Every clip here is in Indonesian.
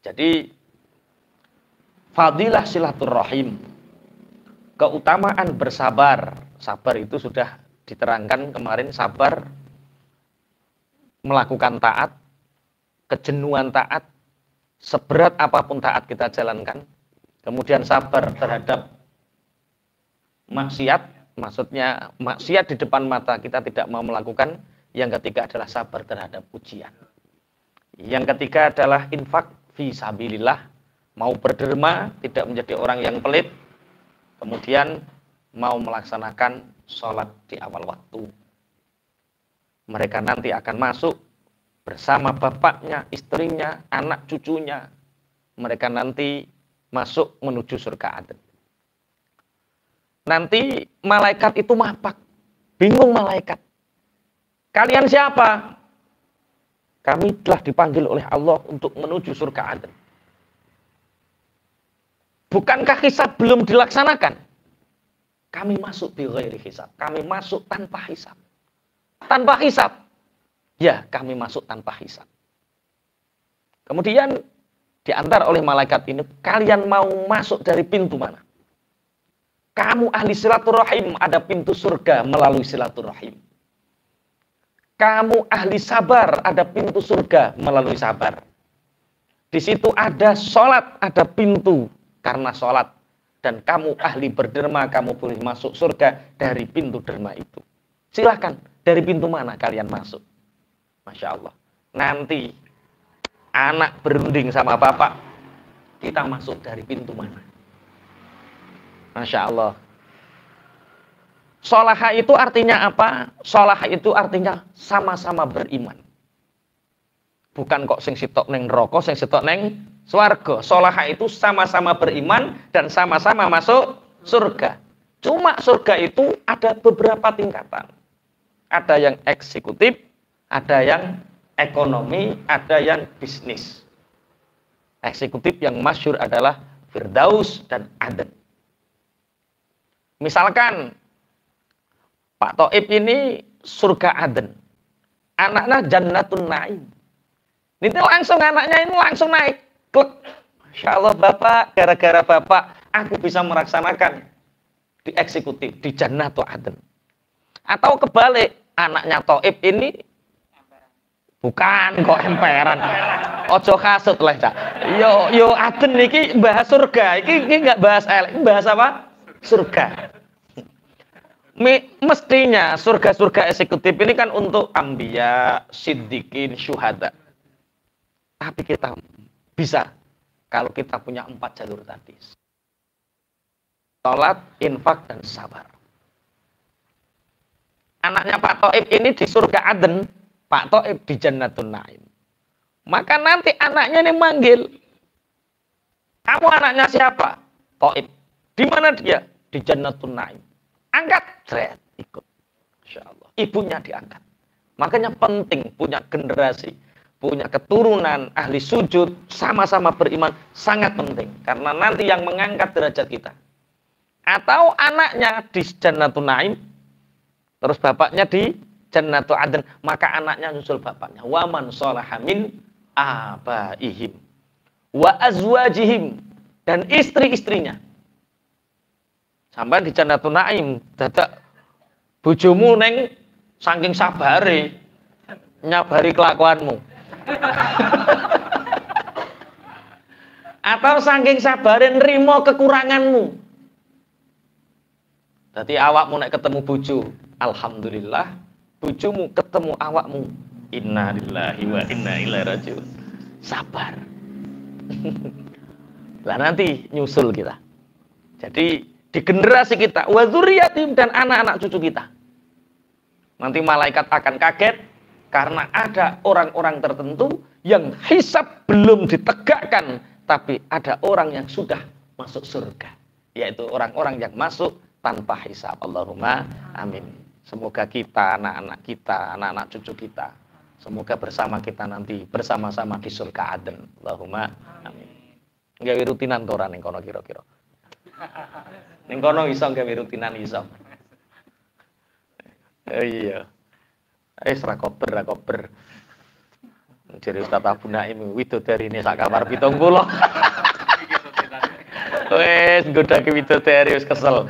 Jadi fadilah silaturahim, keutamaan bersabar. Sabar itu sudah diterangkan kemarin, sabar melakukan taat, kejenuhan taat, seberat apapun taat kita jalankan. Kemudian sabar terhadap maksiat, maksudnya maksiat di depan mata kita tidak mau melakukan. Yang ketiga adalah sabar terhadap ujian. Yang ketiga adalah infak fi sabilillah, mau berderma, tidak menjadi orang yang pelit. Kemudian mau melaksanakan sholat di awal waktu. Mereka nanti akan masuk bersama bapaknya, istrinya, anak cucunya. Mereka nanti masuk menuju surga Aden. Nanti malaikat itu mapak. Bingung malaikat. Kalian siapa? Kami telah dipanggil oleh Allah untuk menuju surga Aden. Bukankah hisab belum dilaksanakan? Kami masuk bi ghairi hisab. Kami masuk tanpa hisab. Tanpa hisab. Ya, kami masuk tanpa hisab. Kemudian diantar oleh malaikat ini, kalian mau masuk dari pintu mana? Kamu ahli silaturahim, ada pintu surga melalui silaturahim. Kamu ahli sabar, ada pintu surga melalui sabar. Di situ ada sholat, ada pintu karena sholat. Dan kamu ahli berderma, kamu boleh masuk surga dari pintu derma itu. Silahkan, dari pintu mana kalian masuk? Masya Allah. Nanti anak berunding sama bapak, kita masuk dari pintu mana? Masya Allah. Sholaha itu artinya apa? Sholaha itu artinya sama-sama beriman. Bukan kok sing sitok neng neraka, sing sitok neng swarga. Sholaha itu sama-sama beriman dan sama-sama masuk surga. Cuma surga itu ada beberapa tingkatan. Ada yang eksekutif, ada yang ekonomi, ada yang bisnis. Eksekutif yang masyhur adalah Firdaus dan Aden. Misalkan Pak Toib ini surga Aden, anaknya Jannatun Naim. Ini langsung anaknya ini langsung naik. Klek. Masya Allah Bapak, gara-gara Bapak aku bisa melaksanakan di eksekutif, di Jannatul Aden. Atau kebalik, anaknya Toib ini bukan kok emperan. Ojo kasut lah, Cak. Yo Aden iki bahas surga, iki enggak bahas elek, bahas apa? Surga. Mestinya surga-surga eksekutif ini kan untuk ambiya, siddiqin, syuhada. Tapi kita bisa kalau kita punya 4 jalur tadi. Salat, infak, dan sabar. Anaknya Pak Toib ini di surga Aden, Pak Toib di Jannatun Naim. Maka nanti anaknya ini manggil, kamu anaknya siapa? Toib. Di mana dia? Di Jannatun Naim. Angkat, seret, ikut. Insya Allah. Ibunya diangkat. Makanya penting punya generasi, punya keturunan ahli sujud, sama-sama beriman, sangat penting. Karena nanti yang mengangkat derajat kita. Atau anaknya di Jannatun Naim, terus bapaknya di Jannatul Aden, maka anaknya nyusul bapaknya. Wa man sholaha min abaihim wa azwajihim, dan istri-istrinya. Sampai di Jannatul Naim, dadak bojomu neng saking sabare nyabari kelakuanmu. Atau saking sabare nrimo kekuranganmu. Dadi awakmu nek ketemu bojo, alhamdulillah, bojomu ketemu awakmu, inna lillahi wa inna ilaihi rajiun. Sabar. Lah nanti nyusul kita. Jadi di generasi kita, wa dzurriyyatim, dan anak-anak cucu kita. Nanti malaikat akan kaget karena ada orang-orang tertentu yang hisab belum ditegakkan, tapi ada orang yang sudah masuk surga, yaitu orang-orang yang masuk tanpa hisab. Allahumma amin. Semoga kita, anak-anak cucu kita, semoga bersama kita nanti bersama-sama di surga Aden. Allahumma amin. Gawe rutinan to ora ning kono kira-kira. Ning kono iso gawe rutinan iso. Iya. Ra kober. Jadi Ustaz Abu Naim widodari ini sak kamar 70. Wes nggodake widodari wis kesel.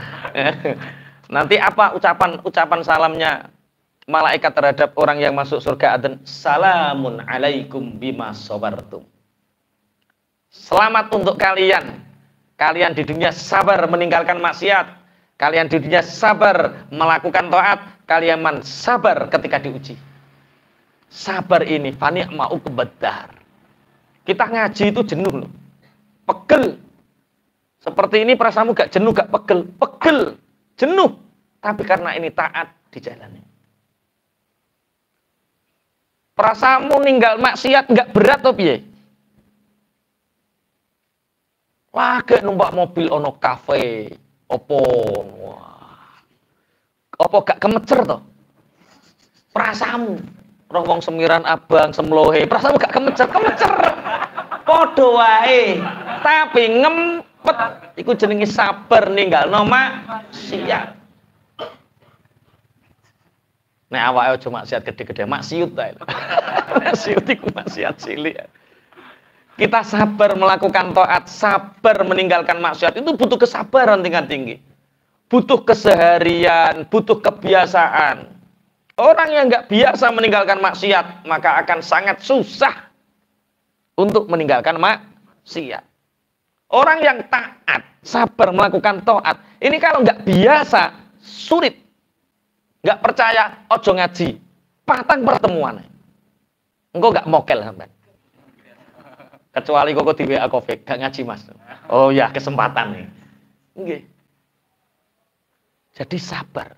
Nanti apa ucapan salamnya malaikat terhadap orang yang masuk surga Aden? Salamun alaikum bima sabartum. Selamat untuk kalian. Kalian di dunia sabar meninggalkan maksiat. Kalian di dunia sabar melakukan taat. Kalian sabar ketika diuji. Sabar ini fani mau kebedar. Kita ngaji itu jenuh loh. Pegel. Seperti ini perasaanmu gak jenuh, gak pegel. Pegel. Jenuh. Tapi karena ini taat dijalani. Perasaanmu ninggal maksiat gak berat toh piye? Wah, gak numpak mobil ono kafe. Opo. Wah. Opo gak kemecer toh? Perasaanmu roh wong semiran abang semlohe, perasaanmu gak kemecer. Padha wae. Tapi ngempet iku jenenge sabar ninggalno maksiat. Nek awake aja maksiat gede-gede, maksiut ta. Maksiut iku maksiat cilik. Kita sabar melakukan taat, sabar meninggalkan maksiat itu butuh kesabaran tingkat tinggi. Butuh keseharian, butuh kebiasaan. Orang yang nggak biasa meninggalkan maksiat, maka akan sangat susah untuk meninggalkan maksiat. Orang yang taat, sabar melakukan taat, ini kalau nggak biasa, sulit. Nggak percaya, ojo ngaji, patang pertemuan. Engkau nggak mokel sampai. Kecuali kok di WA Covid, nggak ngaji mas. Oh ya, kesempatan nih. Nggih. Jadi sabar.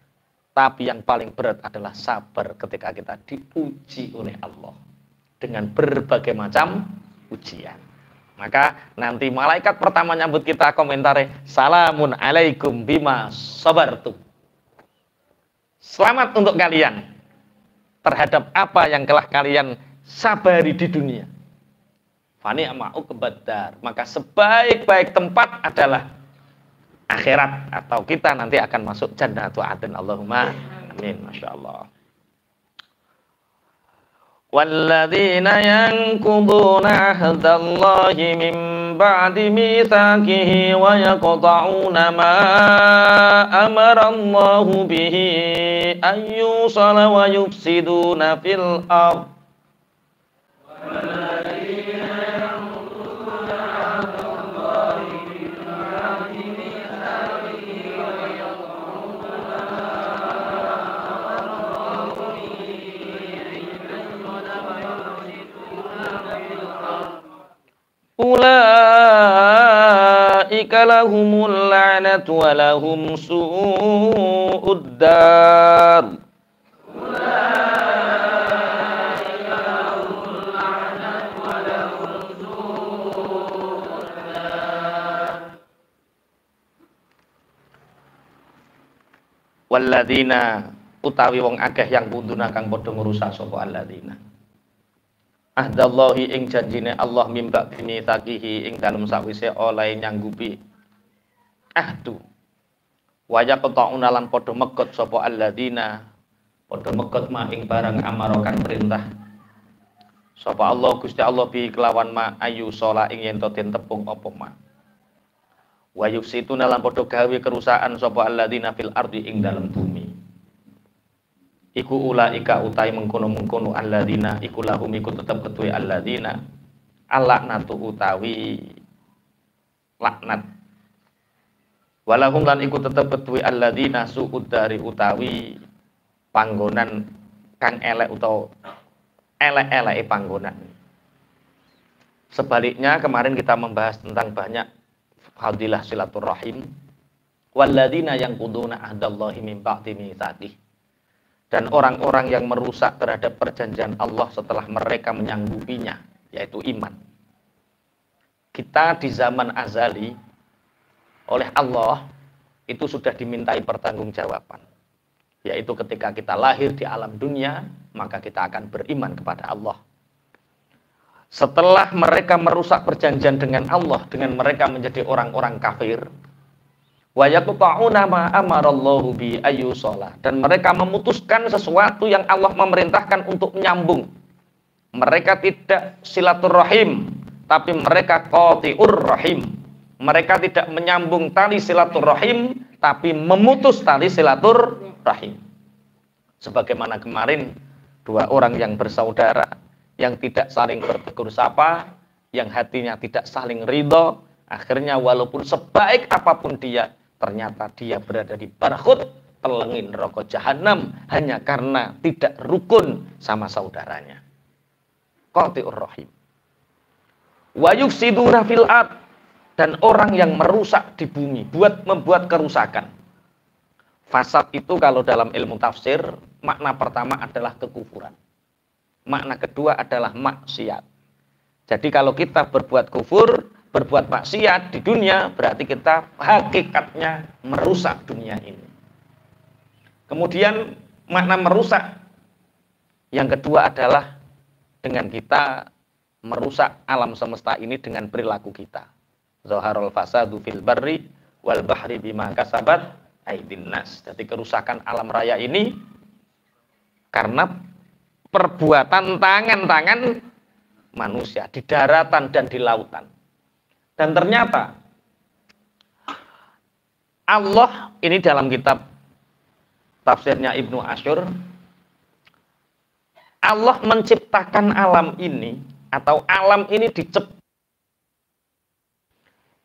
Tapi yang paling berat adalah sabar ketika kita diuji oleh Allah dengan berbagai macam ujian. Maka nanti malaikat pertama nyambut kita komentare, salamun alaikum bima sabartum. Selamat untuk kalian terhadap apa yang telah kalian sabari di dunia. Fani ama'u kebadar. Maka sebaik-baik tempat adalah akhirat, atau kita nanti akan masuk jannatu adn. Allahumma amin. Masya Allah. Walladzina yanquduna ahdallahi min ba'di mitsaqihi wa yaqta'una ma amara Allahu bihi ayyusala wa yufsiduna fil ardh. Ulaika lahumul la'natu wa lahum su'ud dar. Walladzina utawi wong akeh yang kuduna kang padha ngrusak sapa alladzina. Ahdallahi ing janjine Allah mimba bini takihi ing dalem sawise oleh nyanggupi ahdu. Waya qata'una lan padha megot sapa alladzina, padha megot ma ing barang amarokan perintah. Sapa Allah Gusti Allah bi kelawan ma ayu sola ing yen to den tepung apa ma. Wa yufsituna lan padha gawe kerusakan sapa alladzina fil ardi ing dalem bumi. Iku ulaika utai mengkono-mengkono alladzina iku lahum iku tetep ketuwe alladzina alaknatu utawi laknat. Walahum lan iku tetep ketuwe alladzina su'ud dari utawi panggonan kang elek utawa elek-eleke panggonan. Sebaliknya kemarin kita membahas tentang banyak fadilah silaturahim. Walladzina yanquduna ahdallahi min ba'di mitsaqih. Dan orang-orang yang merusak terhadap perjanjian Allah setelah mereka menyanggupinya, yaitu iman. Kita di zaman azali oleh Allah itu sudah dimintai pertanggungjawaban, yaitu ketika kita lahir di alam dunia, maka kita akan beriman kepada Allah. Setelah mereka merusak perjanjian dengan Allah, dengan mereka menjadi orang-orang kafir, wa yaqta'una ma amarallahu bi ayyusala, dan mereka memutuskan sesuatu yang Allah memerintahkan untuk menyambung, Mereka tidak silaturahim, tapi mereka qati'ur rahim. Mereka tidak menyambung tali silaturahim, tapi memutus tali silaturahim. Sebagaimana kemarin dua orang yang bersaudara, yang tidak saling bertegur sapa, yang hatinya tidak saling ridho, akhirnya walaupun sebaik apapun dia, ternyata dia berada di barkhut, telengin rokok jahanam, hanya karena tidak rukun sama saudaranya. Qati'ur rahim. Wa yufsiduna fil ard, dan orang yang merusak di bumi, membuat kerusakan. Fasad itu kalau dalam ilmu tafsir, makna pertama adalah kekufuran. Makna kedua adalah maksiat. Jadi kalau kita berbuat kufur, berbuat maksiat di dunia, berarti kita hakikatnya merusak dunia ini. Kemudian makna merusak yang kedua adalah dengan kita merusak alam semesta ini dengan perilaku kita. Zaharul fasadu fil barri wal bahri bima kasabat aydin nas. Jadi kerusakan alam raya ini karena perbuatan tangan-tangan manusia di daratan dan di lautan. Dan ternyata Allah ini dalam kitab tafsirnya Ibnu Asyur, Allah menciptakan alam ini atau alam ini diciptakan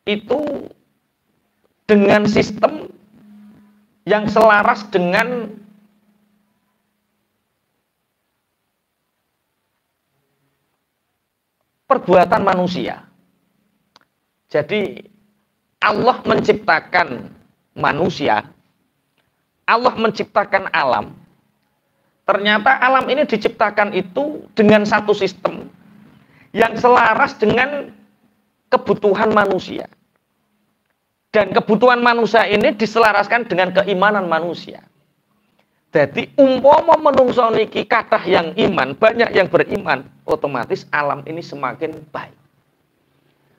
itu dengan sistem yang selaras dengan perbuatan manusia. Jadi Allah menciptakan manusia, Allah menciptakan alam. Ternyata alam ini diciptakan itu dengan satu sistem yang selaras dengan kebutuhan manusia. Dan kebutuhan manusia ini diselaraskan dengan keimanan manusia. Jadi umpama menungso niki kathah yang iman, banyak yang beriman, otomatis alam ini semakin baik.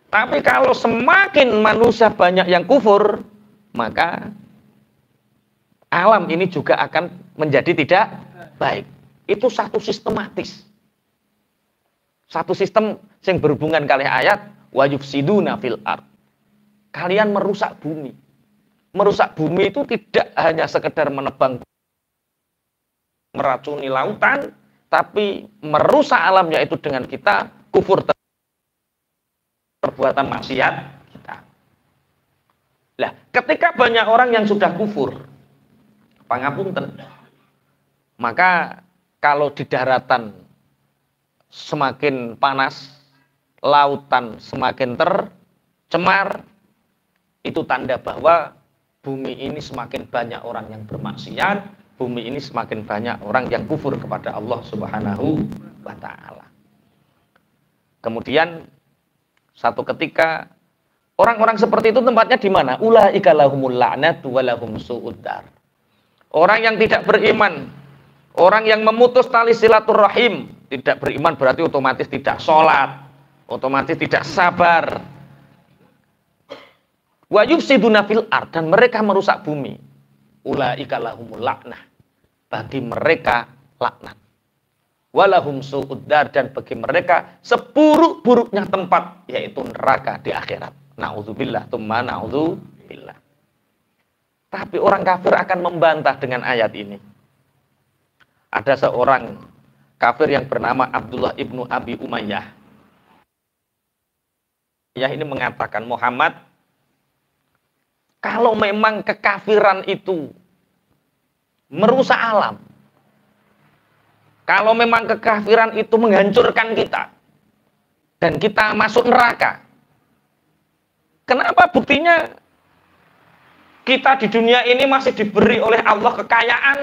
Tapi kalau semakin manusia banyak yang kufur, maka alam ini juga akan menjadi tidak baik. Itu satu sistematis. Satu sistem yang berhubungan kali ayat wa yufsiduna fil ard. Kalian merusak bumi. Merusak bumi itu tidak hanya sekedar menebang, meracuni lautan, tapi merusak alam, yaitu dengan kita kufur perbuatan maksiat kita. Lah, ketika banyak orang yang sudah kufur, pangapunten, maka kalau di daratan semakin panas, lautan semakin tercemar, itu tanda bahwa bumi ini semakin banyak orang yang bermaksiat, bumi ini semakin banyak orang yang kufur kepada Allah Subhanahu wa ta'ala. Kemudian satu ketika orang-orang seperti itu tempatnya di mana? Ulaika lahumul la'natu wa lahum su'uddar. Orang yang tidak beriman, orang yang memutus tali silaturahim, tidak beriman berarti otomatis tidak sholat, otomatis tidak sabar. Wa yufsiduna fil ard, dan mereka merusak bumi. Ulaika lahumul la'nah, bagi mereka laknat. Walahum su'uddar, dan bagi mereka seburuk-buruknya tempat, yaitu neraka di akhirat. Na'udzubillah, tsumma na'udzubillah. Tapi orang kafir akan membantah dengan ayat ini. Ada seorang kafir yang bernama Abdullah ibnu Abi Umayyah. Ya, ini mengatakan, Muhammad, kalau memang kekafiran itu merusak alam, kalau memang kekafiran itu menghancurkan kita dan kita masuk neraka, kenapa buktinya kita di dunia ini masih diberi oleh Allah kekayaan?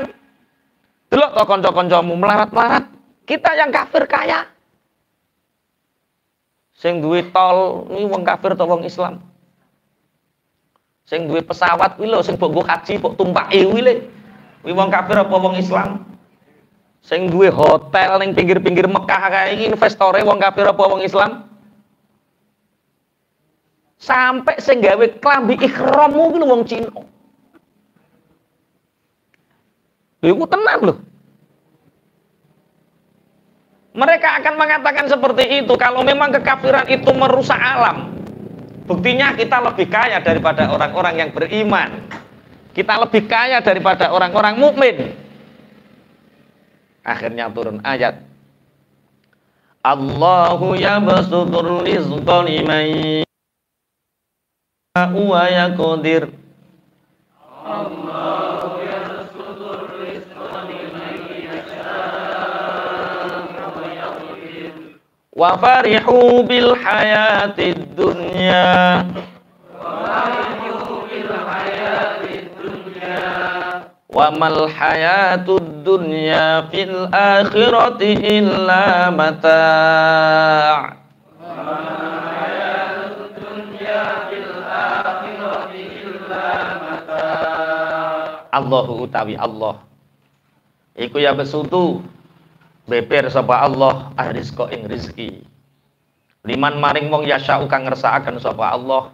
Delok to kanca-kancamu melarat-melarat, kita yang kafir kaya. Sing duwe tol ini wong kafir atau wong Islam? Sing duwe pesawat kuwi lho, sing mbok haji mbok tumpaki kuwi lho. Kuwi wong kafir apa wong Islam? Sing duwe hotel ning pinggir-pinggir Mekah kae iki investore wong kafir apa wong Islam? Sampai sing gawe klambi ihrammu kuwi lho wong Cina. Lha iku tenan lho. Mereka akan mengatakan seperti itu kalau memang kekafiran itu merusak alam. Buktinya kita lebih kaya daripada orang-orang yang beriman. Kita lebih kaya daripada orang-orang mukmin. Akhirnya turun ayat. Allahu yabsutur rizqa liman yasha'u wa yaqdir. Allahu yabsutur rizqa liman yasha'u wa yaqdir. Wa farihu bil hayatid dunya. Wa mal hayatud dunya fil akhirati illa mata'. Allahu utawi Allah iku ya besutu beber sapa Allah arrizqa ing rezeki liman maring wong yasa'u kang ngersakaken sapa Allah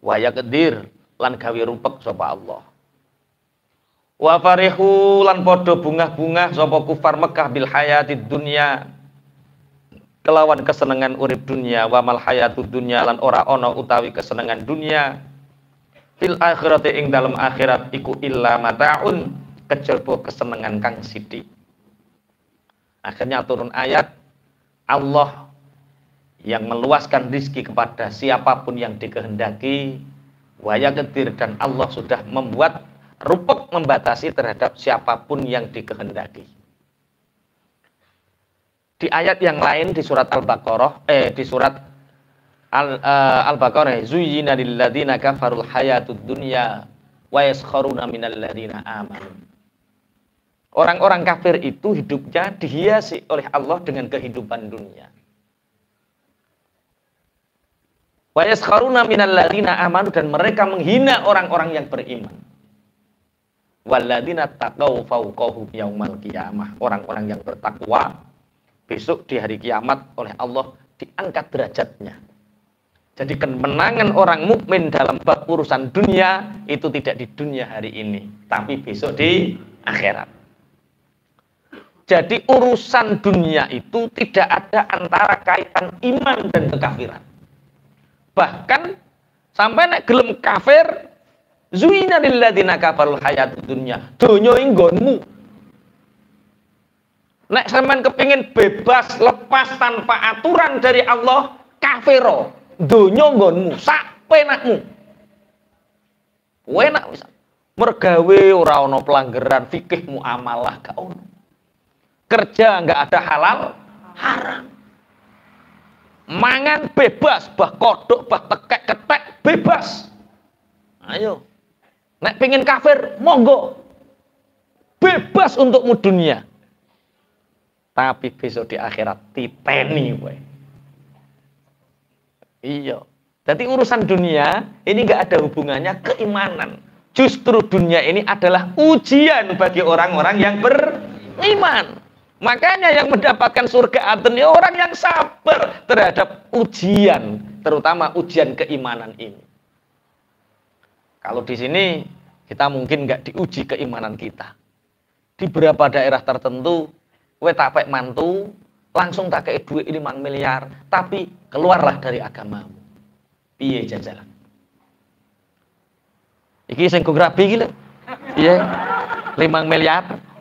wa yaqdir lan gawe rupek sapa Allah. Wa farihu lan padha bungah-bungah sapa kufar Mekah bil hayatid dunya kelawan kesenengan urip dunya wa mal hayatud dunya lan ora ana utawi kesenengan dunya fil akhirati ing dalam akhirat iku illa mataun kejaba kesenengan kang sithik. Akhirnya turun ayat Allah yang meluaskan rizki kepada siapapun yang dikehendaki wa yaqdir dan Allah sudah membuat rupek membatasi terhadap siapapun yang dikehendaki. Di ayat yang lain di surat Al-Baqarah di surat Al-Baqarah zuyyina lil ladzina kafarul hayatud dunya wa yaskharuna minal ladzina amanu. Orang-orang kafir itu hidupnya dihiasi oleh Allah dengan kehidupan dunia. Wa yaskharuna minal ladzina amanu dan mereka menghina orang-orang yang beriman. Walladzina taqaw fawqahum yaumal qiyamah. Orang-orang yang bertakwa besok di hari kiamat oleh Allah diangkat derajatnya. Jadi kemenangan orang mukmin dalam bab urusan dunia itu tidak di dunia hari ini, tapi besok di akhirat. Jadi urusan dunia itu tidak ada antara kaitan iman dan kekafiran. Bahkan sampai nek gelem kafir zuina lil ladzina kafarul hayatud dunya. Donya ing nggonmu. Nek sampean kepengin bebas lepas tanpa aturan dari Allah, kafiro. Donya nggonmu, sak penakmu. Enak wis. Mergawe ora ana pelanggaran fikih muamalah gak ono. Kerja enggak ada halal, haram. Mangan bebas, bah kodok, bah tekek, ketek bebas. Ayo. Nek pengen kafir, monggo. Bebas untukmu dunia. Tapi besok di akhirat titeni kowe. Iya. Jadi urusan dunia ini enggak ada hubungannya keimanan. Justru dunia ini adalah ujian bagi orang-orang yang beriman. Makanya yang mendapatkan surga Aden orang yang sabar terhadap ujian, terutama ujian keimanan ini. Kalau di sini kita mungkin nggak diuji keimanan kita. Di beberapa daerah tertentu, kowe tak pek mantu, langsung tak kei duit 5 miliar, tapi keluarlah dari agamamu. Piye jajalan? Iki sing geografi iki lho. Piye? 5 miliar.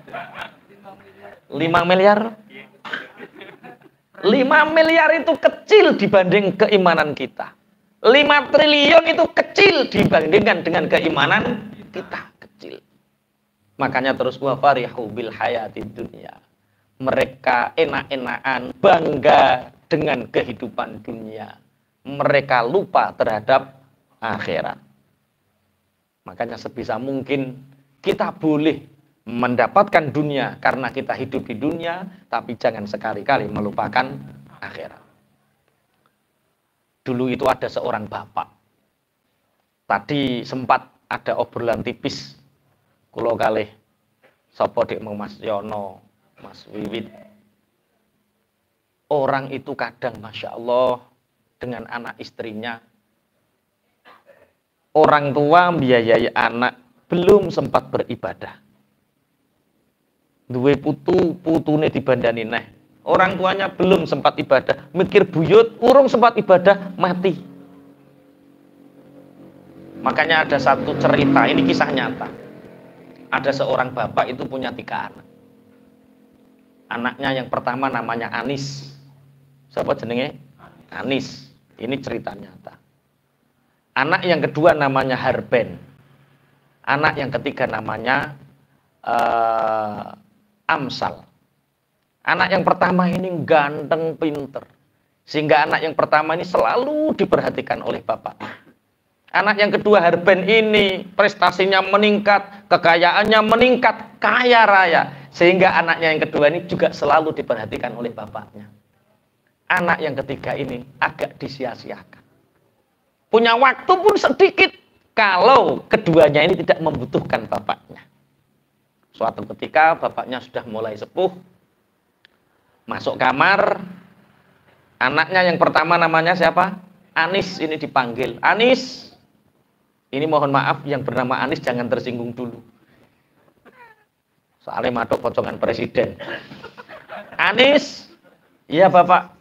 5 miliar 5 miliar itu kecil dibanding keimanan kita. 5 triliun itu kecil dibandingkan dengan keimanan kita, kecil. Makanya terus wa farihu bil hayatid dunya. Mereka enak-enakan, bangga dengan kehidupan dunia. Mereka lupa terhadap akhirat. Makanya sebisa mungkin kita boleh mendapatkan dunia karena kita hidup di dunia, tapi jangan sekali-kali melupakan akhirat. Dulu itu ada seorang bapak. Tadi sempat ada obrolan tipis. Kulo kalih sapa dik Mas Yono, Mas Wiwit. Orang itu kadang Masya Allah dengan anak istrinya. Orang tua membiayai anak belum sempat beribadah. Duwe putune dibandani neh Orang tuanya belum sempat ibadah, mikir buyut, urung sempat ibadah, mati. Makanya ada satu cerita, ini kisah nyata. Ada seorang bapak itu punya 3 anak. Anaknya yang pertama namanya Anis. Siapa jenenge? Anis. Ini cerita nyata. Anak yang kedua namanya Harben. Anak yang ketiga namanya Amsal. Anak yang pertama ini ganteng, pinter. Sehingga anak yang pertama ini selalu diperhatikan oleh bapak. Anak yang kedua Harben ini prestasinya meningkat, kekayaannya meningkat, kaya raya. Sehingga anaknya yang kedua ini juga selalu diperhatikan oleh bapaknya. Anak yang ketiga ini agak disia-siakan. Punya waktu pun sedikit kalau keduanya ini tidak membutuhkan bapaknya. Suatu ketika bapaknya sudah mulai sepuh, masuk kamar, anaknya yang pertama namanya siapa? Anis ini dipanggil. Anis, ini mohon maaf yang bernama Anis jangan tersinggung dulu. Soalnya madok pocongan presiden. Anis, iya bapak.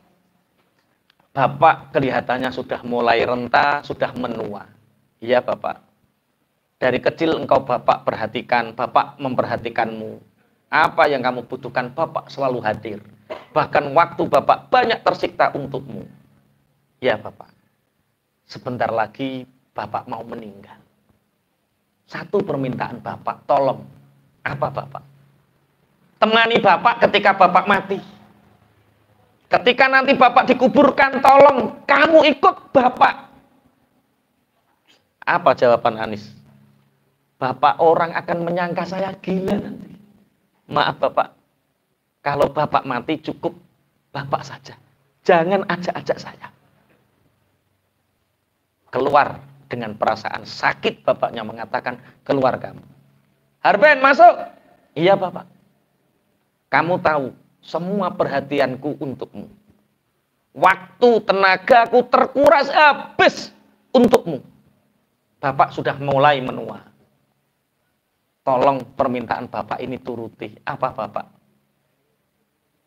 Bapak kelihatannya sudah mulai renta, sudah menua. Iya bapak. Dari kecil engkau bapak perhatikan, bapak memperhatikanmu. Apa yang kamu butuhkan, bapak selalu hadir. Bahkan waktu bapak banyak tersiksa untukmu. Ya bapak, sebentar lagi bapak mau meninggal. Satu permintaan bapak, tolong. Apa bapak? Temani bapak ketika bapak mati. Ketika nanti bapak dikuburkan, tolong kamu ikut bapak. Apa jawaban Anis? Bapak orang akan menyangka saya gila nanti. Maaf bapak, kalau bapak mati cukup bapak saja. Jangan ajak-ajak saya. Keluar dengan perasaan sakit bapaknya mengatakan, keluar kamu. Harben masuk. Iya bapak. Kamu tahu semua perhatianku untukmu. Waktu, tenagaku terkuras habis untukmu. Bapak sudah mulai menua. Tolong permintaan bapak ini turuti. Apa bapak?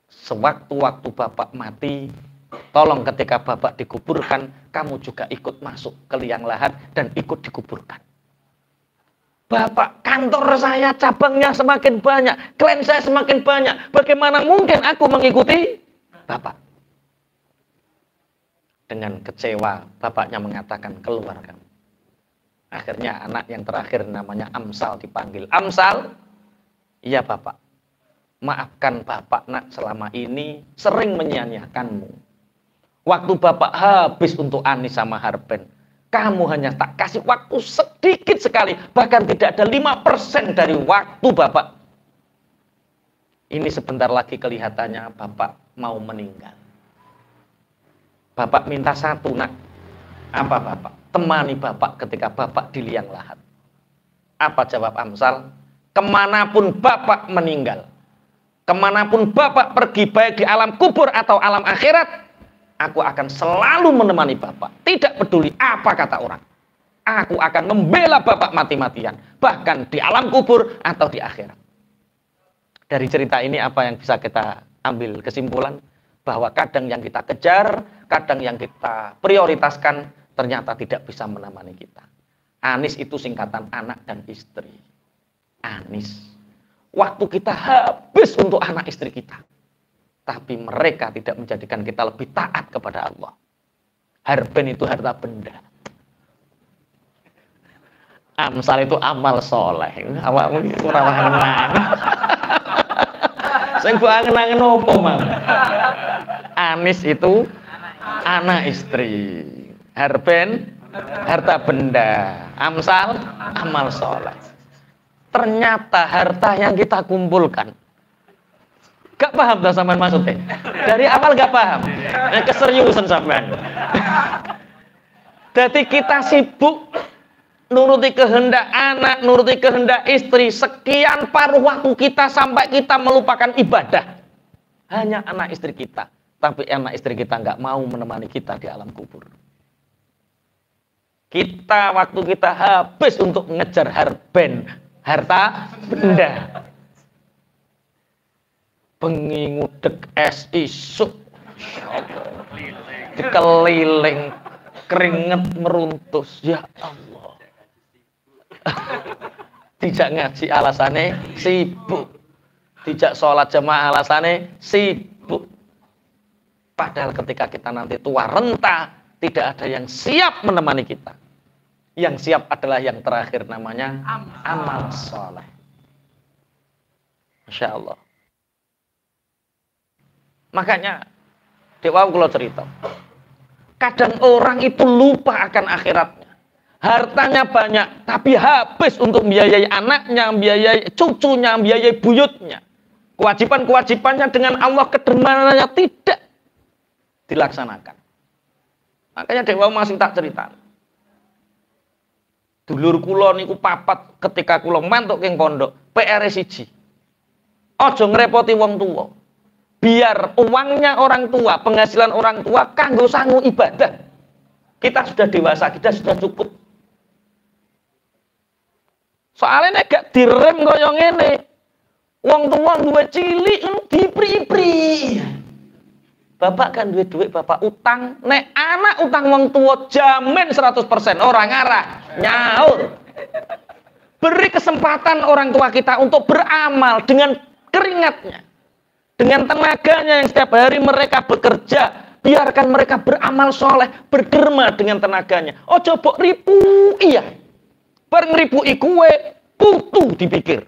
Sewaktu-waktu bapak mati, tolong ketika bapak dikuburkan, kamu juga ikut masuk ke liang lahat dan ikut dikuburkan. Bapak, kantor saya cabangnya semakin banyak, klien saya semakin banyak. Bagaimana mungkin aku mengikuti bapak? Dengan kecewa, bapaknya mengatakan, keluar kamu. Akhirnya anak yang terakhir namanya Amsal dipanggil. Amsal, iya bapak. Maafkan bapak nak selama ini sering menyia-nyiakanmu. Waktu bapak habis untuk Anis sama Harben. Kamu hanya tak kasih waktu sedikit sekali. Bahkan tidak ada 5% dari waktu bapak. Ini sebentar lagi kelihatannya bapak mau meninggal. Bapak minta satu nak. Apa bapak? Temani bapak ketika bapak di liang lahat. Apa jawab Amsal? Kemanapun bapak meninggal, kemanapun bapak pergi, baik di alam kubur atau alam akhirat, aku akan selalu menemani bapak. Tidak peduli apa kata orang. Aku akan membela bapak mati-matian. Bahkan di alam kubur atau di akhirat. Dari cerita ini apa yang bisa kita ambil kesimpulan? Bahwa kadang yang kita kejar, kadang yang kita prioritaskan, ternyata tidak bisa menemani kita. Anis itu singkatan anak dan istri. Anis. Waktu kita habis untuk anak istri kita. Tapi mereka tidak menjadikan kita lebih taat kepada Allah. Harben itu harta benda. Amsal itu amal soleh. Awakmu kurang angen-angen. Sing mbok angen-angen opo, Mang? Anis itu anak istri. Harben harta benda. Amsal amal soleh. Ternyata harta yang kita kumpulkan, gak paham tak sampean maksudnya? Dari awal gak paham. Keseriusan sampean. Jadi kita sibuk nuruti kehendak anak, nuruti kehendak istri, sekian paruh waktu kita sampai kita melupakan ibadah. Hanya anak istri kita, tapi anak istri kita nggak mau menemani kita di alam kubur. Kita waktu kita habis untuk mengejar harben, harta benda. bengi ngudeg es isuk. Dikeliling keringet meruntus. Ya Allah. Tidak ngaji alasannya sibuk. Tidak sholat jamaah alasannya sibuk. Padahal ketika kita nanti tua renta, tidak ada yang siap menemani kita. Yang siap adalah yang terakhir, namanya amal soleh. Masya Allah. Makanya Dewa kalau cerita, kadang orang itu lupa akan akhiratnya. Hartanya banyak, tapi habis untuk membiayai anaknya, membiayai cucunya, membiayai buyutnya. Kewajiban-kewajibannya dengan Allah kedermananya tidak dilaksanakan. Makanya Dewa masih tak cerita. Dulur kula niku papat ketika kula mantuk king pondok, PR siji. Aja ngrepoti wong tua. Biar uangnya orang tua, penghasilan orang tua kanggo sangu ibadah. Kita sudah dewasa, kita sudah cukup. Soalnya nek gak direm kaya ngene. Wong tua duwe cilik dipri-pri. Bapak kan duwe duit, bapak utang. Nek anak utang wong tua jamin 100%. Orang ngarah, nyaur. Beri kesempatan orang tua kita untuk beramal dengan keringatnya. Dengan tenaganya yang setiap hari mereka bekerja. Biarkan mereka beramal soleh, berderma dengan tenaganya. Oh coba ribu, iya. Bareng ribu kue, putu dipikir.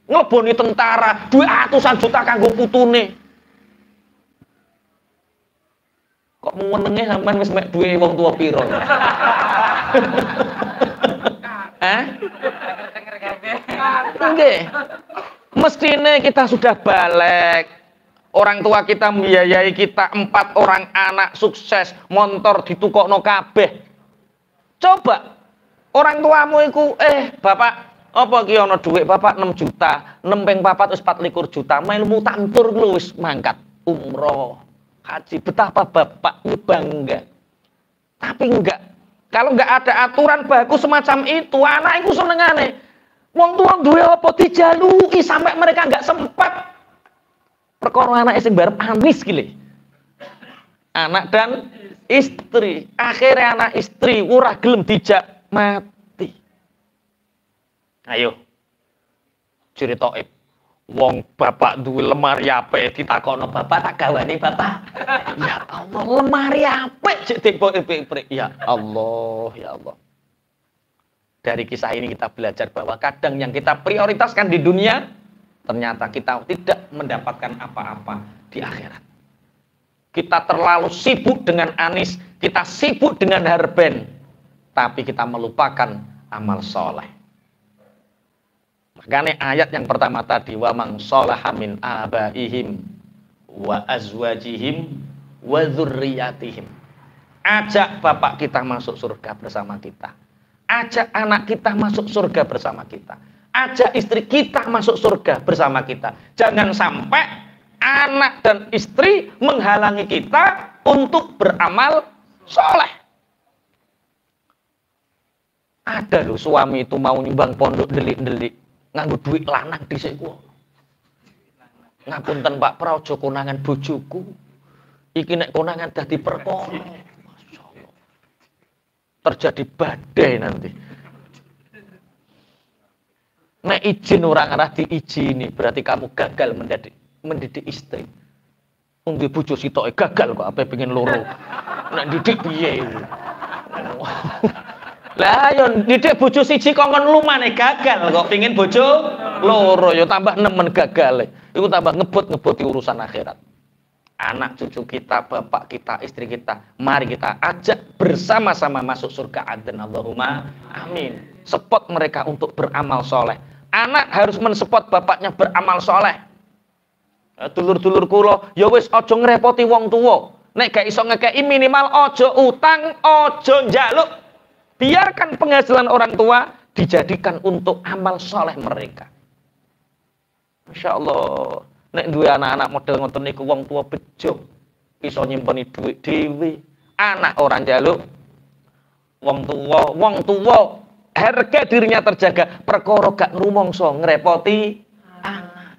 Ngeleboni tentara, 200-an juta kanggo putune. Kok menenge sampean wis mek duwe wong tua piro? Nggih. Mestine kita sudah balik. Orang tua kita membiayai kita 4 orang anak sukses, motor ditukokno kabeh. Coba orang tuamu iku bapak apa ki ana dhuwit bapak 6 juta, 6 ping 4 wis 24 juta, melmu tak entur wis mangkat umroh. Haji, betapa bapak bangga. Tapi enggak. Kalau enggak ada aturan baku semacam itu, anak itu senengane. Wong tua duwe apa dijaluki sampai mereka enggak sempat. Perkara anak sing barep amis gile. Anak dan istri. Akhirnya anak istri ora gelem dijak mati. Ayo. Cerita wong bapak duwe lemari apik ditakokno bapak tak gawane bapak. Ya Allah, lemari apik cek dipik-pik. Ya Allah, ya Allah. Dari kisah ini kita belajar bahwa kadang yang kita prioritaskan di dunia ternyata kita tidak mendapatkan apa-apa di akhirat. Kita terlalu sibuk dengan anis, kita sibuk dengan herben, tapi kita melupakan amal soleh. Makanya ayat yang pertama tadi, wa man sholaha min abaihim wa azwajihim wa dzurriyyatihim. Ajak bapak kita masuk surga bersama kita. Ajak anak kita masuk surga bersama kita. Ajak istri kita masuk surga bersama kita. Jangan sampai anak dan istri menghalangi kita untuk beramal soleh. Ada loh suami itu mau nyumbang pondok delik-delik. Nganggo duit lanang dhisik ku. Ngapunten Pak Praja konangan bojoku. Iki nek konangan dadi perkara. Masyaallah. Terjadi badai nanti. Nek izin orang arah diizini, berarti kamu gagal mendidik istri. Untuk bojo sitoke gagal kok ape pengen loro. Nek didik piye? Lah yo didik bojo siji kongkon lumane gagal kok pengin bojo loro yo tambah nemen gagal. Iku tambah ngebut-ngebuti urusan akhirat. Anak cucu kita, bapak kita, istri kita, mari kita ajak bersama-sama masuk surga adn. Allahumma amin. Support mereka untuk beramal soleh. Anak harus mensupport bapaknya beramal soleh. Dulur-dulur kula ya wis aja ngrepoti wong tuwa. Nek gak iso ngekeki minimal aja utang, aja njaluk. Biarkan penghasilan orang tua dijadikan untuk amal soleh mereka. Masya Allah. Nek duwe anak-anak model ngoten niku wong tua bejo. Iso nyimpen duit dhewe. Anak orang jaluk. Wong tua harga dirinya terjaga. Perkara gak rumangsa ngrepoti anak.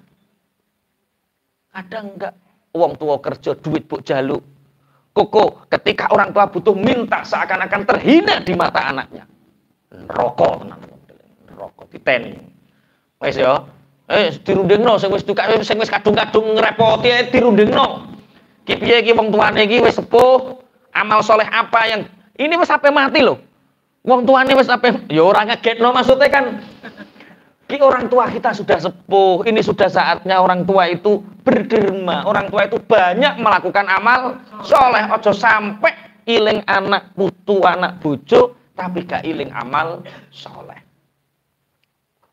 Ada enggak wong tua kerja duit buk jaluk? Koko ketika orang tua butuh minta seakan-akan terhina di mata anaknya. Rokok tenan. Rokok diteni. Wis ya. Dirundingno sing wis kadung-kadung ngrepoti dirundingno. Ki piye iki wong tuane iki wis sepuh, amal soleh apa yang ini wis sampai mati loh. Wong tuane wis sampai ya ora ngegekno maksudnya kan ki orang tua kita sudah sepuh, ini sudah saatnya orang tua itu berderma, orang tua itu banyak melakukan amal soleh, ojo sampai iling anak putu, anak bojo, tapi gak iling amal soleh.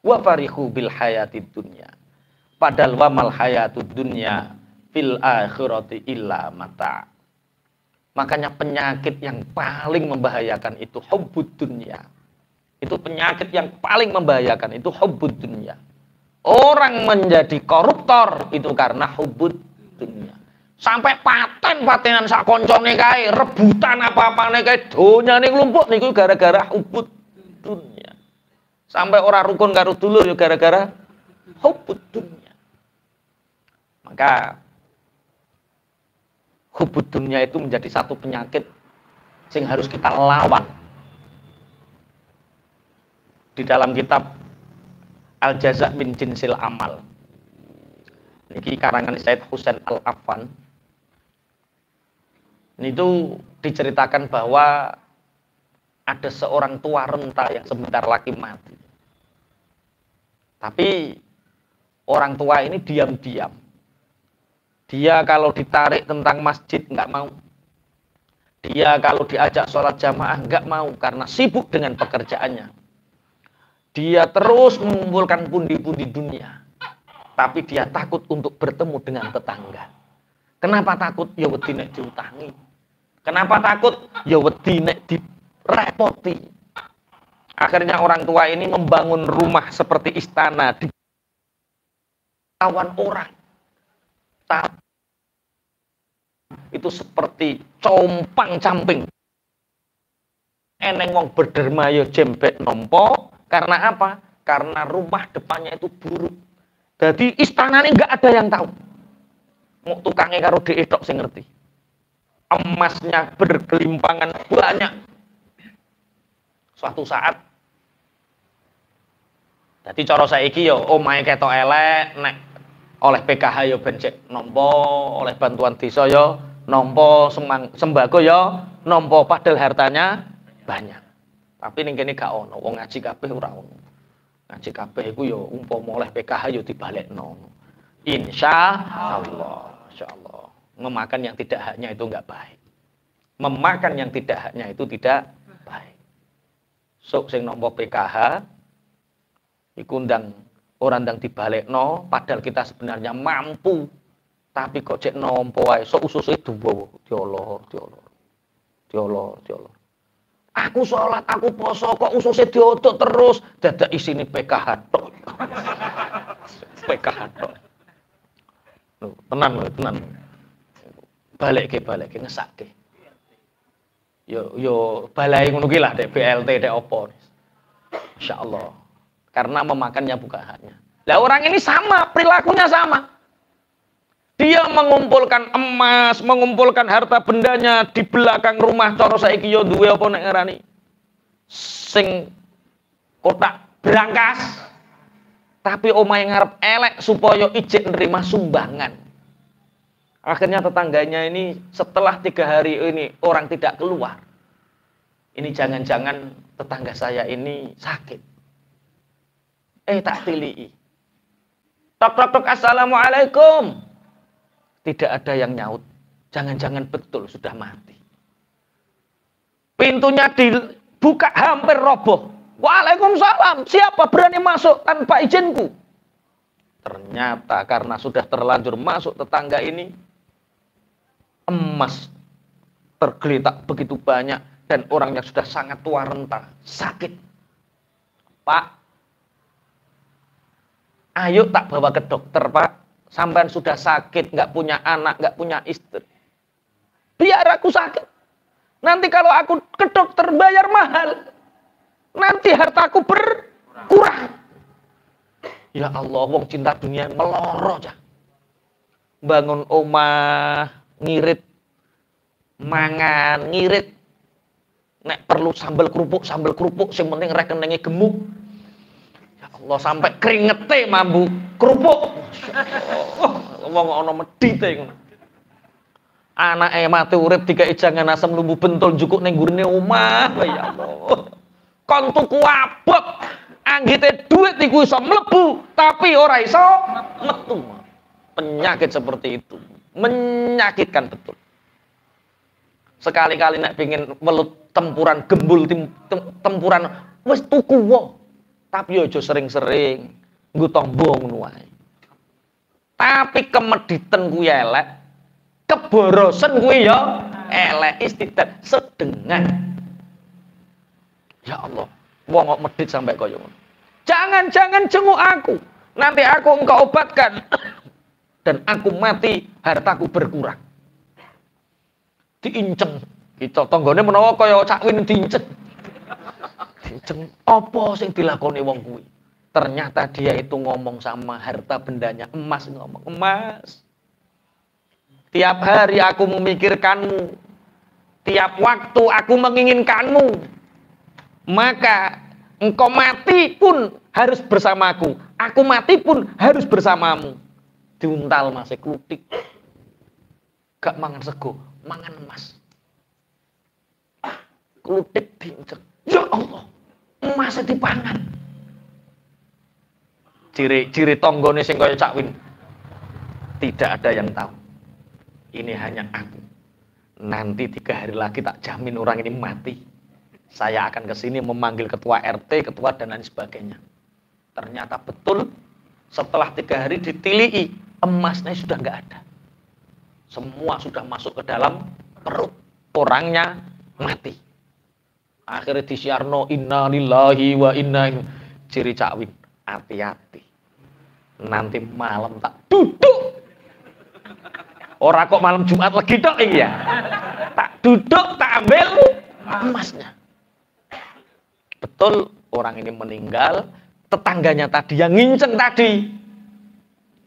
Wa farihu bil hayatid dunya. Padahal wamal hayatud dunya fil akhirati illa mata. Makanya penyakit yang paling membahayakan itu hubbud dunya. Itu penyakit yang paling membahayakan itu hubbud dunya. Orang menjadi koruptor itu karena hubbud dunya. Sampai paten-patenan sak koncone kae, rebutan apa-apane kae donyane nglumpuk niku gara-gara hubbud dunya. Sampai orang rukun karo dulur ya gara-gara hubbud dunya. Maka hubbud dunya itu menjadi satu penyakit yang harus kita lawan. Di dalam kitab Al-Jaza' min Jinsil Amal. Ini karangan Said Husain Al-Affan. Ini itu diceritakan bahwa ada seorang tua renta yang sebentar lagi mati. Tapi orang tua ini diam-diam. Dia kalau ditarik tentang masjid nggak mau. Dia kalau diajak sholat jamaah nggak mau karena sibuk dengan pekerjaannya. Dia terus mengumpulkan pundi-pundi dunia. Tapi dia takut untuk bertemu dengan tetangga. Kenapa takut? Ya wedi nek diutangi. Kenapa takut? Ya wedi nek direpoti. Akhirnya orang tua ini membangun rumah seperti istana di lawan orang. Tapi itu seperti compang-camping. Eneng wong berderma ya jembet nompo. Karena apa? Karena rumah depannya itu buruk. Jadi istana ini nggak ada yang tahu. Mau tukangnya karo diedok sing ngerti. Emasnya bergelimpangan banyak. Suatu saat, jadi cara saiki yo omahe ketok elek, nek oleh PKH yo bencek nompo, oleh bantuan desa yo nompo, sembako yo nompo, padahal hartanya banyak. Tapi ning kene gak ono, wong ngaji kabeh ora ono. Ngaji kabeh iku yo umpama oleh PKH yo dibalekno. Insyaallah, insyaallah. Memakan yang tidak haknya itu enggak baik. Memakan yang tidak haknya itu tidak baik. Sok sing nampa PKH iku ndang ora ndang dibalekno, padahal kita sebenarnya mampu. Tapi kok cek nampa wae, sok ususe duwa, diolor. Aku sholat, aku poso, kok ususnya diodot terus. Dadak isine PKH tok. PKH tok. Tenan. Balik ke ngesake. Yo balai ngono ki lah dek BLT dek opo. Insyaallah. Karena memakannya bukan haknya. Lah orang ini sama, perilakunya sama. Dia mengumpulkan emas, mengumpulkan harta bendanya di belakang rumah. Cara saiki yo duwe apa nek ngarani? Sing kotak brankas. Tapi omahe ngarep elek supaya ijek nerima sumbangan. Akhirnya tetangganya ini setelah 3 hari ini orang tidak keluar. Ini jangan-jangan tetangga saya ini sakit. Tak tilii. Tok, assalamualaikum. Tidak ada yang nyaut. Jangan-jangan betul sudah mati. Pintunya dibuka hampir roboh. Waalaikumsalam. Siapa berani masuk tanpa izinku? Ternyata karena sudah terlanjur masuk tetangga ini, emas tergeletak begitu banyak dan orangnya sudah sangat tua renta, sakit. Pak, ayo tak bawa ke dokter, Pak. Sampai sudah sakit, nggak punya anak, nggak punya istri. Biar aku sakit. Nanti kalau aku ke dokter bayar mahal. Nanti hartaku berkurang. Ya Allah, wong cinta dunia meloro aja. bangun omah, ngirit, mangan, ngirit. Nek perlu sambal kerupuk, sing penting rekeningnya gemuk. Ya Allah, sampai keringete mambu kerupuk. Wong ana medhite ngono. Anake mati urip dikai jangan asem lumbu bentol njukuk ning gurine omah. Ya Allah. Kon tuku abot, anggite duit iku iso mlebu, tapi ora iso metu. Penyakit seperti itu menyakitkan betul. Sekali-kali nek pengin welut tempuran gembul tempuran wis tuku wae. Tapi aja sering-sering nggo tombo ngono wae. Tapi kemediten kuwi elek, keborosen kuwi ya elek, istidad sedengan. Ya Allah, wong kok medhit sampai kaya ngono. Jangan jenguk aku. Nanti aku engkau obatkan dan aku mati, hartaku berkurang. Diinceng. Kita tanggane menawa kaya Cak Win diinceng. Diinceng apa sing dilakoni wong kuwi? Ternyata dia itu ngomong sama harta bendanya, emas, ngomong, emas. Tiap hari aku memikirkanmu. Tiap waktu aku menginginkanmu. Maka engkau mati pun harus bersamaku. Aku mati pun harus bersamamu. Diuntal masih klutik. Gak mangan sego, mangan emas. Klutik diincek. Ya Allah, emasnya dipangan. Ciri tonggone sing kaya Cak Win. Tidak ada yang tahu. Ini hanya aku. Nanti 3 hari lagi tak jamin orang ini mati. Saya akan ke sini memanggil ketua RT, ketua dan lain sebagainya. Ternyata betul setelah 3 hari ditilii, emasnya sudah nggak ada. Semua sudah masuk ke dalam perut. Orangnya mati. Akhirnya disiarno inna lillahi wa inna ilaihi. Ciri Cak Win, hati-hati. Nanti malam tak duduk. Ora kok malam Jumat lagi tok iki ya. Tak duduk, tak ambil emasnya. Betul orang ini meninggal, tetangganya tadi yang nginceng tadi.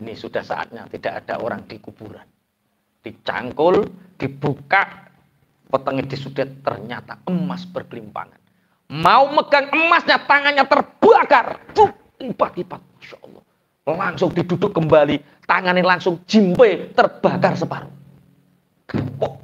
Ini sudah saatnya tidak ada orang di kuburan. Dicangkul, dibuka, petengnya disudet, ternyata emas bergelimpangan. Mau megang emasnya, tangannya terbakar. Lipat-lipat, Masya Allah. Langsung diduduk kembali, tangannya langsung jimpe, terbakar separuh. Kapok.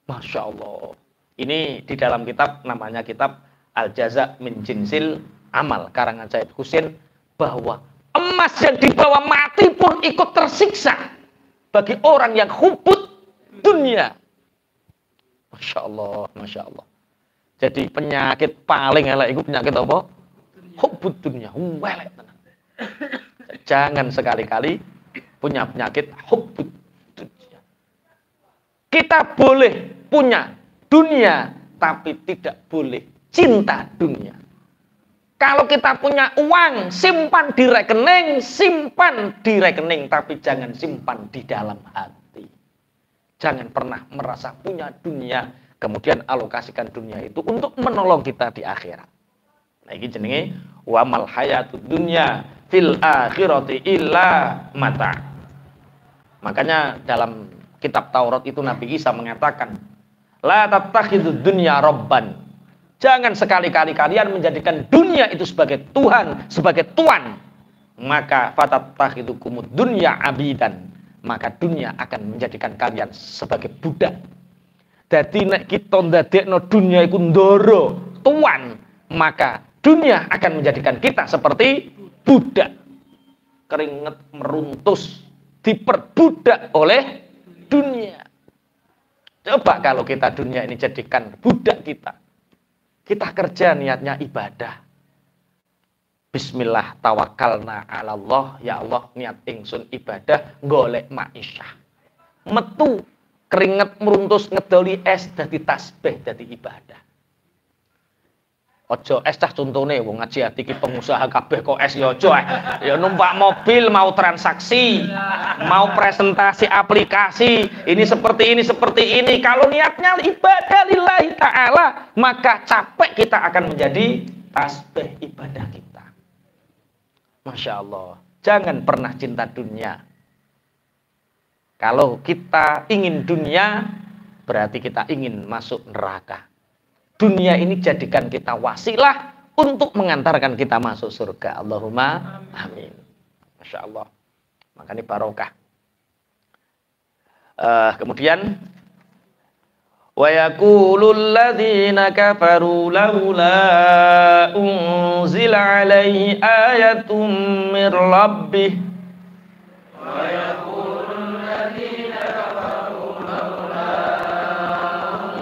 Masya Allah. Ini di dalam kitab, namanya kitab Al-Jaza min Jinsil Amal, karangan Said Husain, bahwa emas yang dibawa mati pun ikut tersiksa bagi orang yang hubut dunia. Masya Allah, Masya Allah. Jadi penyakit paling elek itu penyakit apa? Hubut dunia. Welek tenang. Jangan sekali-kali punya penyakit hubut dunia. Kita boleh punya dunia, tapi tidak boleh cinta dunia. Kalau kita punya uang, simpan di rekening, tapi jangan simpan di dalam hati. Jangan pernah merasa punya dunia, kemudian alokasikan dunia itu untuk menolong kita di akhirat. Nah, ini jenenge wa mal hayatud dunya fil akhirati illa mata. Makanya dalam kitab Taurat itu Nabi Isa mengatakan, la tattakhidud dunya rabban. Jangan sekali-kali kalian menjadikan dunia itu sebagai Tuhan, sebagai tuan. Maka fatattakhidukumud dunya abidan. Maka dunia akan menjadikan kalian sebagai budak. Jadi nek kita ndadekno dunia iku ndoro, tuan, maka dunia akan menjadikan kita seperti budak. Keringet meruntus, diperbudak oleh dunia. Coba kalau kita dunia ini jadikan budak kita. Kita kerja niatnya ibadah. Bismillah tawakkalna ala Allah. Ya Allah, niat ingsun ibadah golek ma'isyah. Metu keringet meruntus ngedoli es dadi tasbih dadi ibadah. Ojo es cah contone wong ngaji ati ki pengusaha kabeh kok es ya ojo. Ya numpak mobil mau transaksi, mau presentasi aplikasi, ini seperti ini. Kalau niatnya ibadah lillahi taala, maka capek kita akan menjadi tasbih ibadah kita. Masya Allah. Jangan pernah cinta dunia. Kalau kita ingin dunia, berarti kita ingin masuk neraka. Dunia ini jadikan kita wasilah untuk mengantarkan kita masuk surga. Allahumma amin. Masya Allah. Makanya barokah. Kemudian wa yaqulul ladzina kafaru laula unzila alaihi ayatun mir rabbih wa yaqulul ladzina kafaru laula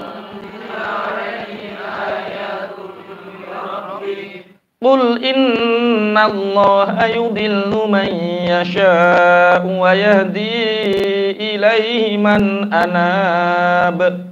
unzila alaihi ayatun mir rabbih qul innallaha yudillu man yasha'u wa yahdi ilaihi man anab.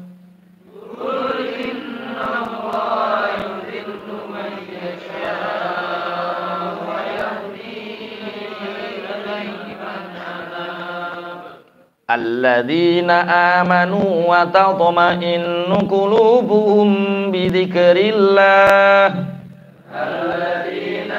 Alladzina amanu wa tatma'innu qulubuhum bi dzikrillah. Alladzina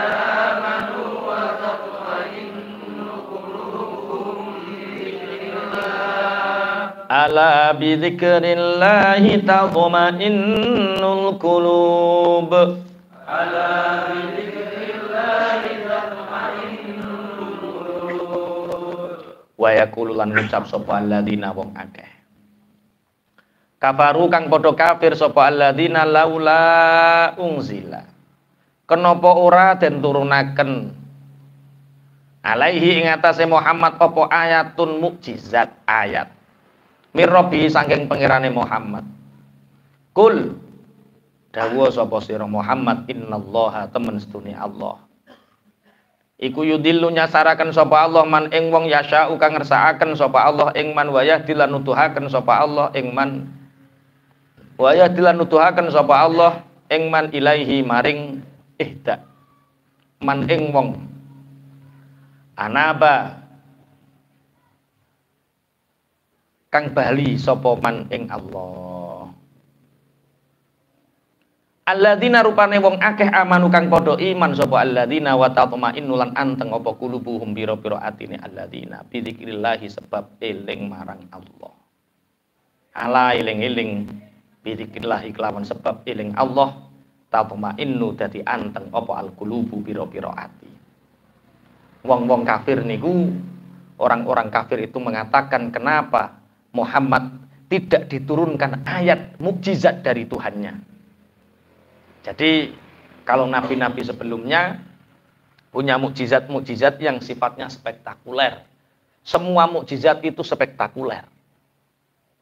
amanu wa tatma'innu qulubuhum bi dzikrillah. Ala bi dzikrillah tatma'innul qulub. Ala bi dzikrillah tatma'innul qulub. Wa yaqulu lan ngucap sapa alladzina wong akeh kafaru kang padha kafir sapa alladzina laula unzila kenapa ora den turunaken alaihi ing atase Muhammad apa ayatun mukjizat ayat mirrobi saking pangerane Muhammad kul dawuh sapa sira Muhammad innallaha temen sedune Allah iku yudillu nyasaraken sapa Allah man ing wong yasya'u kang ngersakaken sapa Allah ing man wayah dilan nutuhaken sapa Allah ing man wayah dilan nutuhaken sapa Allah ing man ilaihi maring ihda man ing wong anaba kang bali sapa man ing Allah alladzina rupane wong akeh amanu kang padha iman sapa alladzina wa tatma'innu lan anteng apa kulubuhum biro-biro atine alladzina bi dzikrillah sebab eling marang Allah. Ala eling-eling bi dzikrillah kelawan sebab eling Allah tatma'innu dadi anteng apa al-qulubu biro-biro ati. Wong-wong kafir niku orang-orang kafir itu mengatakan kenapa Muhammad tidak diturunkan ayat mukjizat dari Tuhannya. Jadi kalau nabi-nabi sebelumnya punya mukjizat-mukjizat yang sifatnya spektakuler. Semua mukjizat itu spektakuler.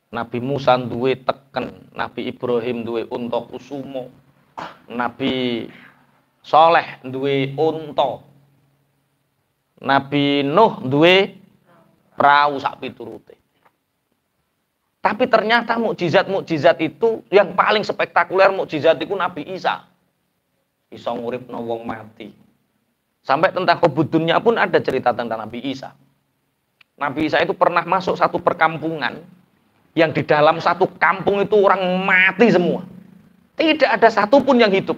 Nabi Musa duwe teken, Nabi Ibrahim duwe unta kusumo, Nabi Soleh duwe unta, Nabi Nuh duwe perahu sak piturute. Tapi ternyata mukjizat-mukjizat itu yang paling spektakuler mukjizat itu Nabi Isa. Isa nguripno wong mati. Sampai tentang kebudunya pun ada cerita tentang Nabi Isa. Nabi Isa itu pernah masuk satu perkampungan yang di dalam satu kampung itu orang mati semua. Tidak ada satupun yang hidup.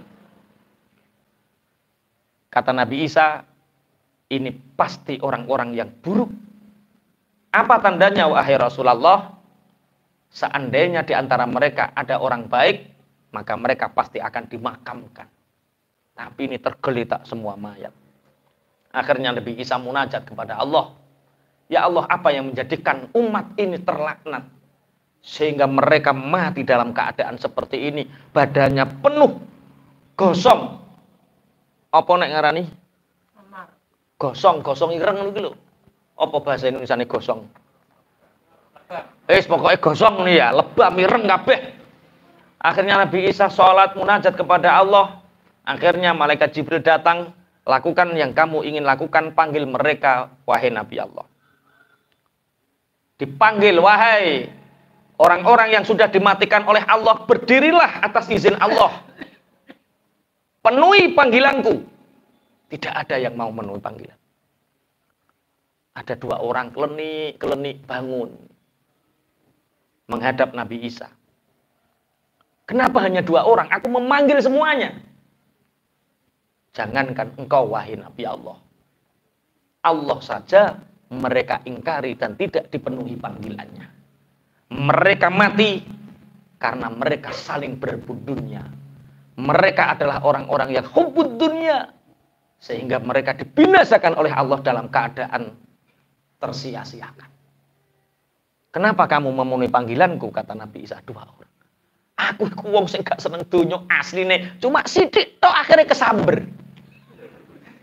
Kata Nabi Isa, ini pasti orang-orang yang buruk. Apa tandanya wahai Rasulullah? Seandainya di antara mereka ada orang baik, maka mereka pasti akan dimakamkan. Tapi ini tergeletak semua mayat. Akhirnya Nabi Isa munajat kepada Allah. Ya Allah, apa yang menjadikan umat ini terlaknat? Sehingga mereka mati dalam keadaan seperti ini. Badannya penuh, gosong. Apa nek ngarani? Gosong, gosong ireng lho. Apa bahasa Indonesia ini gosong? Pokoknya gosong nih ya, lebam mireng kabeh. Akhirnya Nabi Isa sholat munajat kepada Allah. Akhirnya malaikat Jibril datang, lakukan yang kamu ingin lakukan, panggil mereka wahai Nabi Allah. Dipanggil wahai orang-orang yang sudah dimatikan oleh Allah, berdirilah atas izin Allah. Penuhi panggilanku. Tidak ada yang mau memenuhi panggilan. Ada dua orang kelenik bangun menghadap Nabi Isa. Kenapa hanya dua orang? Aku memanggil semuanya. Jangankan engkau wahai Nabi Allah. Allah saja mereka ingkari dan tidak dipenuhi panggilannya. Mereka mati karena mereka saling berebut dunia. Mereka adalah orang-orang yang hubbud dunia, sehingga mereka dibinasakan oleh Allah dalam keadaan tersia-siakan. Kenapa kamu memenuhi panggilanku? Kata Nabi Isa, 2 orang. Aku iku wong sing gak seneng donya asline, cuma sithik tok akhirnya kesamber.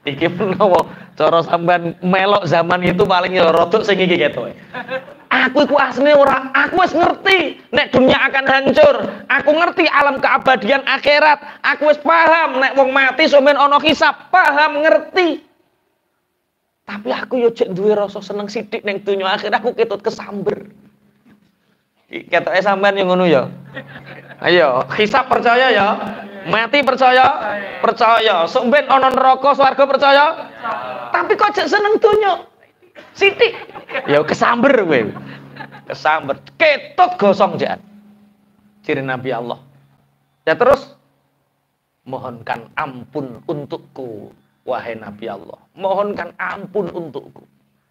Iki menawa cara sampean melok zaman itu paling ya rodok sing iki ketoke. Aku iku asline ora, aku wis ngerti nek dunia akan hancur. Aku ngerti alam keabadian akhirat. Aku wis paham nek wong mati sampeyan ana hisab, paham ngerti. Tapi aku yo jek duwe rasa seneng sithik ning dunia akhir aku ketut kesamber. Ketoke sampean yo ngono ya. Ayo, hisab percaya ya. Mati percaya? Percaya. Sampeyan ana neraka swarga percaya? Tapi kok jek seneng dunia sithik. Ya kesamber kowe. Kesamber, ketut gosong jan. Ciri Nabi Allah. Ya terus mohonkan ampun untukku. Wahai Nabi Allah, mohonkan ampun untukku.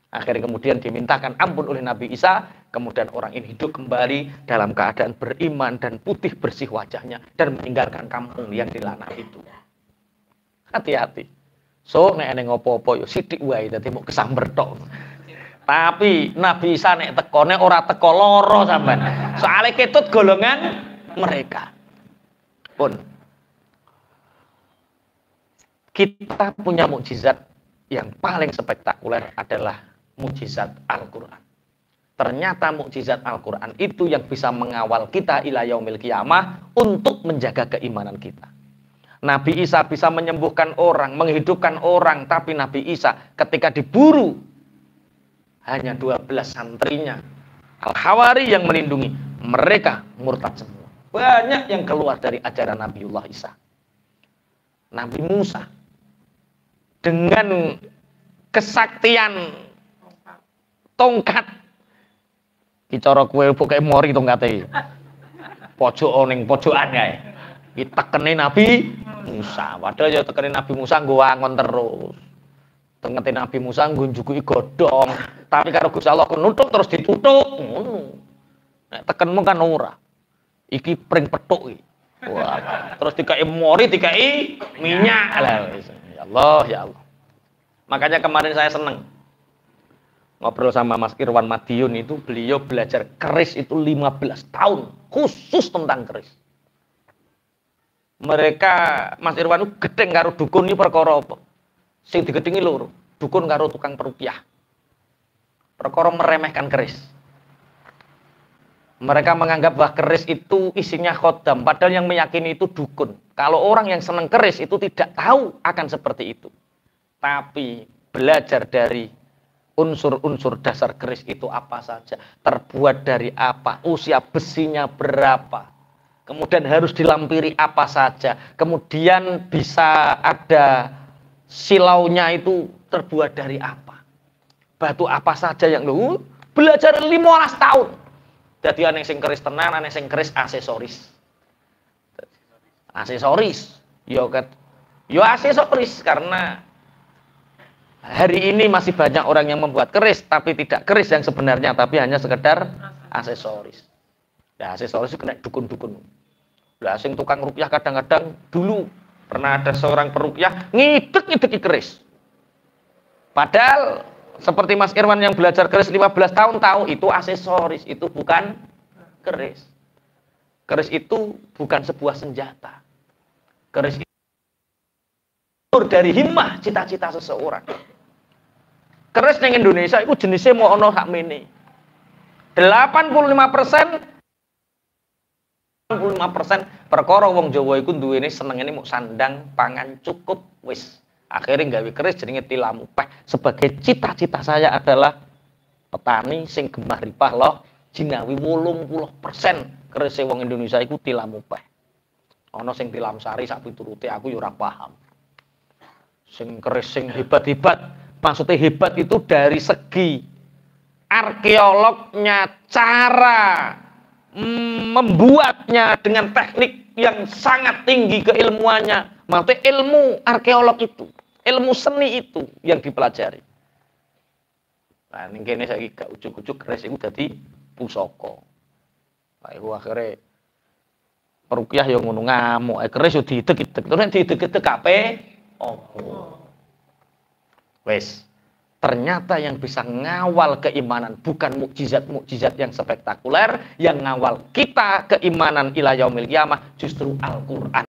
Akhirnya kemudian dimintakan ampun oleh Nabi Isa. Kemudian orang ini hidup kembali dalam keadaan beriman dan putih bersih wajahnya. Dan meninggalkan kampung yang dilana itu. Hati-hati. So, nek eneng opo-opo yo sithik wae dadi mok kesamber tok. Tapi Nabi Isa nek teko nek ora teko loro sampean. Soale ketut golongan mereka. Pun kita punya mukjizat yang paling spektakuler adalah mukjizat Al-Quran. Ternyata mukjizat Al-Quran itu yang bisa mengawal kita ila yaumil qiyamah untuk menjaga keimanan kita. Nabi Isa bisa menyembuhkan orang, menghidupkan orang, tapi Nabi Isa ketika diburu hanya 12 santrinya Al-Hawari yang melindungi, mereka murtad semua. Banyak yang keluar dari ajaran Nabiullah Isa. Nabi Musa dengan kesaktian tongkat bicara kue pokoke mori tongkate pojok ning pojokan kae ditekeni Nabi Musa, padahal ya tekeni Nabi Musa nggo wangon terus tengete Nabi Musa nggo njukuki godhong, tapi karo Gusti Allah nutup terus ditutup ngono. Nek tekenmu kan ora iki pring petuk iki. Wah, terus dikai mori, dikai minyak lah. Ya Allah, ya Allah. Makanya kemarin saya seneng ngobrol sama Mas Irwan Madiun itu, beliau belajar keris itu 15 tahun khusus tentang keris. Mereka Mas Irwan itu gedeng karo dukun ini perkara apa? Sing digedhengi loro, dukun karo tukang peruqyah. Perkara meremehkan keris. Mereka menganggap bahwa keris itu isinya khodam, padahal yang meyakini itu dukun. Kalau orang yang senang keris itu tidak tahu akan seperti itu. Tapi belajar dari unsur-unsur dasar keris itu apa saja, terbuat dari apa, usia besinya berapa, kemudian harus dilampiri apa saja, kemudian bisa ada silaunya itu terbuat dari apa, batu apa saja yang lu belajar 15 tahun. Jadi aneh sing keris tenan, aneh sing keris aksesoris. Aksesoris. Yo aksesoris karena hari ini masih banyak orang yang membuat keris tapi tidak keris yang sebenarnya, tapi hanya sekedar aksesoris. Ya aksesoris itu kena dukun-dukun. Lah sing tukang rupiah kadang-kadang dulu pernah ada seorang perupiah ngidek-ngideki keris. Padahal seperti Mas Irwan yang belajar keris 15 tahun tahu itu aksesoris, itu bukan keris. Keris itu bukan sebuah senjata. Keris itu dari himmah cita-cita seseorang. Keris ning Indonesia itu jenisnya mau ono hak mene. 85% perkara wong Jawa iku duwene senengane muk sandang pangan cukup wis. Akhirnya gawe keris jenenge tilamupeh. Sebagai cita-cita saya adalah petani sing gemah ripah loh jinawi 80% keris wong Indonesia iku tilamupeh. Ana sing tilam sari sak piturute aku ya ora paham. Sing keris sing hebat-hebat, maksudnya hebat itu dari segi arkeolognya, cara membuatnya dengan teknik yang sangat tinggi keilmuannya. Maksudnya ilmu arkeolog itu, ilmu seni itu yang dipelajari. Nah, ning kene saiki gak ujug-ujug keris iku dadi pusaka. Lah iku akhire peruqyah ya ngono ngamuk, keris yo diidek-idek. Terus nek diidek-idek kape opo? Wes. Ternyata yang bisa ngawal keimanan bukan mukjizat-mukjizat yang spektakuler, yang ngawal kita keimanan ila yaumil qiyamah justru Al-Qur'an.